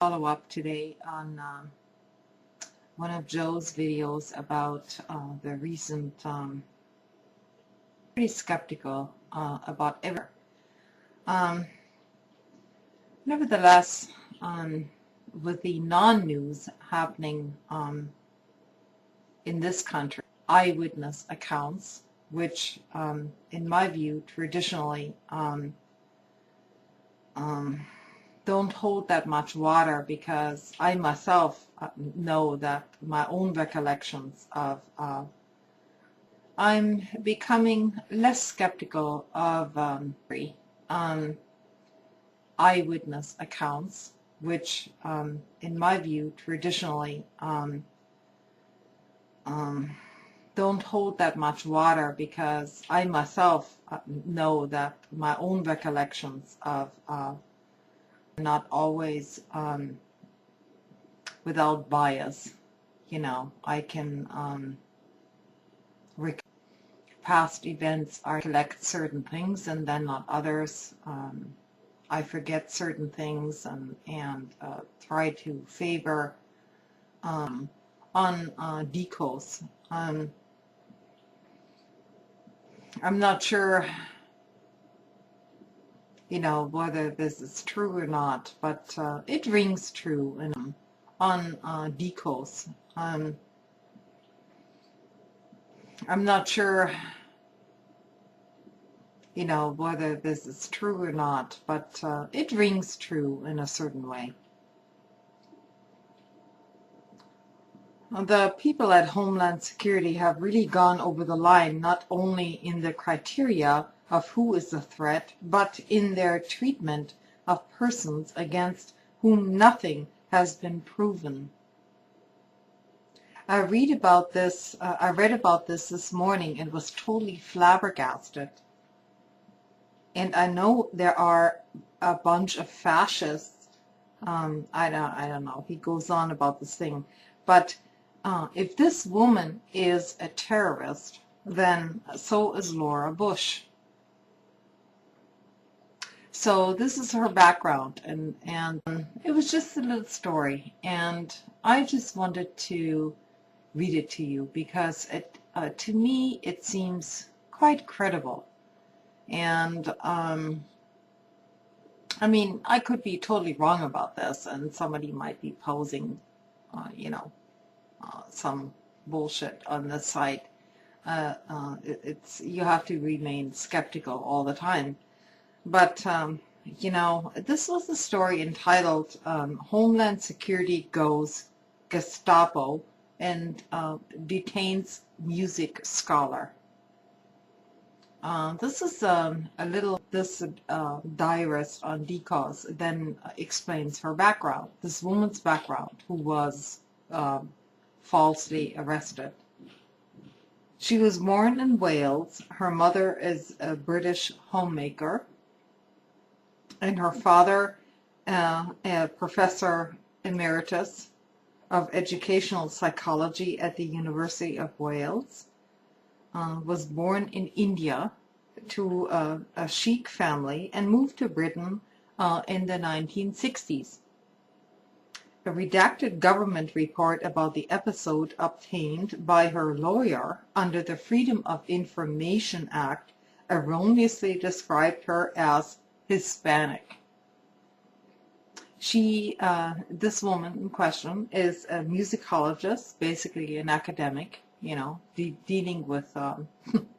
follow up today on one of Joe's videos about the recent, pretty skeptical about ever. Nevertheless, with the non-news happening in this country, eyewitness accounts, which in my view traditionally don't hold that much water, because I myself know that my own recollections of I'm becoming less skeptical of eyewitness accounts, which in my view traditionally don't hold that much water, because I myself know that my own recollections of not always without bias. You know, I can past events, I recollect certain things and then not others. I forget certain things and try to favor on decos. I'm not sure, you know, whether this is true or not, but it rings true on decos. I'm not sure, you know, whether this is true or not, but it rings true in a certain way. The people at Homeland Security have really gone over the line, not only in the criteria of who is a threat, but in their treatment of persons against whom nothing has been proven. I read about this this morning and was totally flabbergasted. And I know there are a bunch of fascists. I don't know. He goes on about this thing, but if this woman is a terrorist, then so is Laura Bush. So this is her background, and it was just a little story, and I just wanted to read it to you because it, to me, it seems quite credible. And I mean, I could be totally wrong about this, and somebody might be posing, you know, some bullshit on this site. You have to remain skeptical all the time. But, you know, this was a story entitled Homeland Security Goes Gestapo and Detains Music Scholar. This is this diarist on DCOS then explains her background, this woman's background, who was falsely arrested. She was born in Wales. Her mother is a British homemaker, and her father, a professor emeritus of educational psychology at the University of Wales, was born in India to a Sikh family and moved to Britain in the 1960s. A redacted government report about the episode obtained by her lawyer under the Freedom of Information Act erroneously described her as Hispanic. She, this woman in question, is a musicologist, basically an academic, you know, dealing with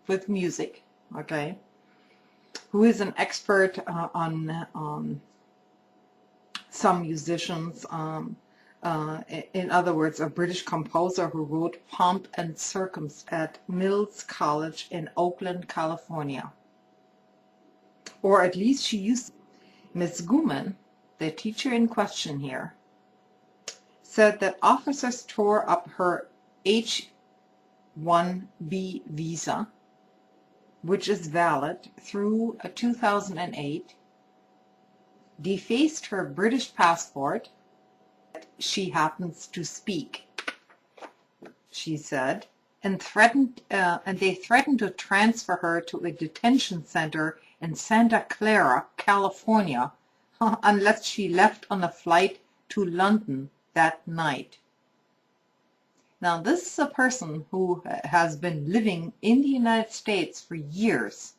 with music, okay, who is an expert on some musicians, in other words, a British composer who wrote Pomp and Circumstance at Mills College in Oakland, California. Or at least she used. Ms. Guman, the teacher in question here, said that officers tore up her H-1B visa, which is valid through 2008, defaced her British passport. She happens to speak, she said, and they threatened to transfer her to a detention center in Santa Clara, California, unless she left on a flight to London that night. Now, this is a person who has been living in the United States for years,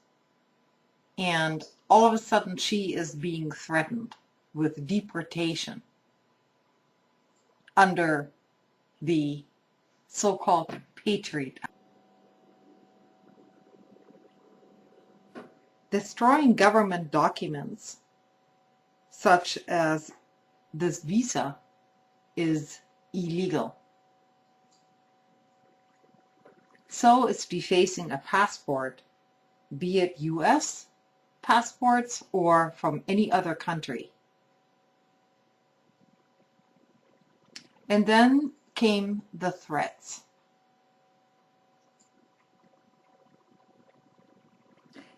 and all of a sudden she is being threatened with deportation under the so-called Patriot Act. Destroying government documents such as this visa is illegal. So is defacing a passport, be it US passports or from any other country. And then came the threats.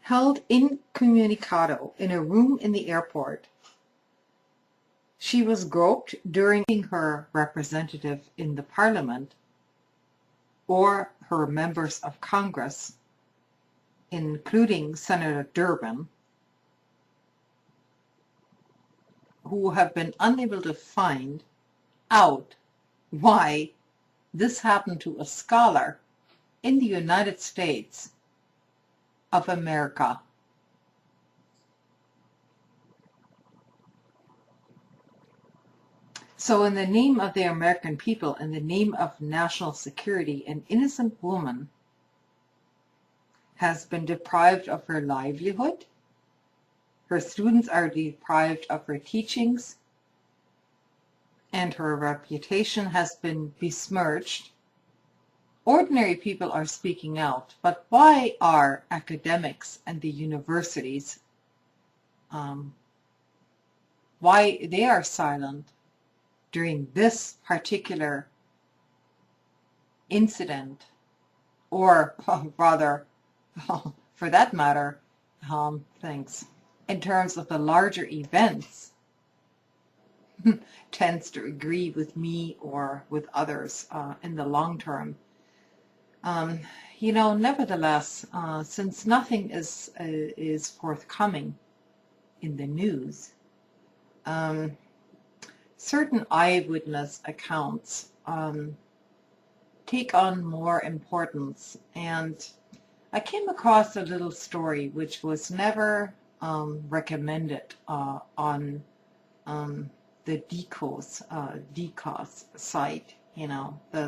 Held incommunicado in a room in the airport, she was groped during her representative in the parliament or her members of Congress, including Senator Durbin, who have been unable to find out why this happened to a scholar in the United States of America. So in the name of the American people, in the name of national security, an innocent woman has been deprived of her livelihood. Her students are deprived of her teachings, and her reputation has been besmirched. Ordinary people are speaking out, but why are academics and the universities, why they are silent during this particular incident, or rather, for that matter, thanks, in terms of the larger events, tends to agree with me or with others in the long term. You know, nevertheless, since nothing is forthcoming in the news, certain eyewitness accounts take on more importance. And I came across a little story which was never recommended on the DCOS site, you know, the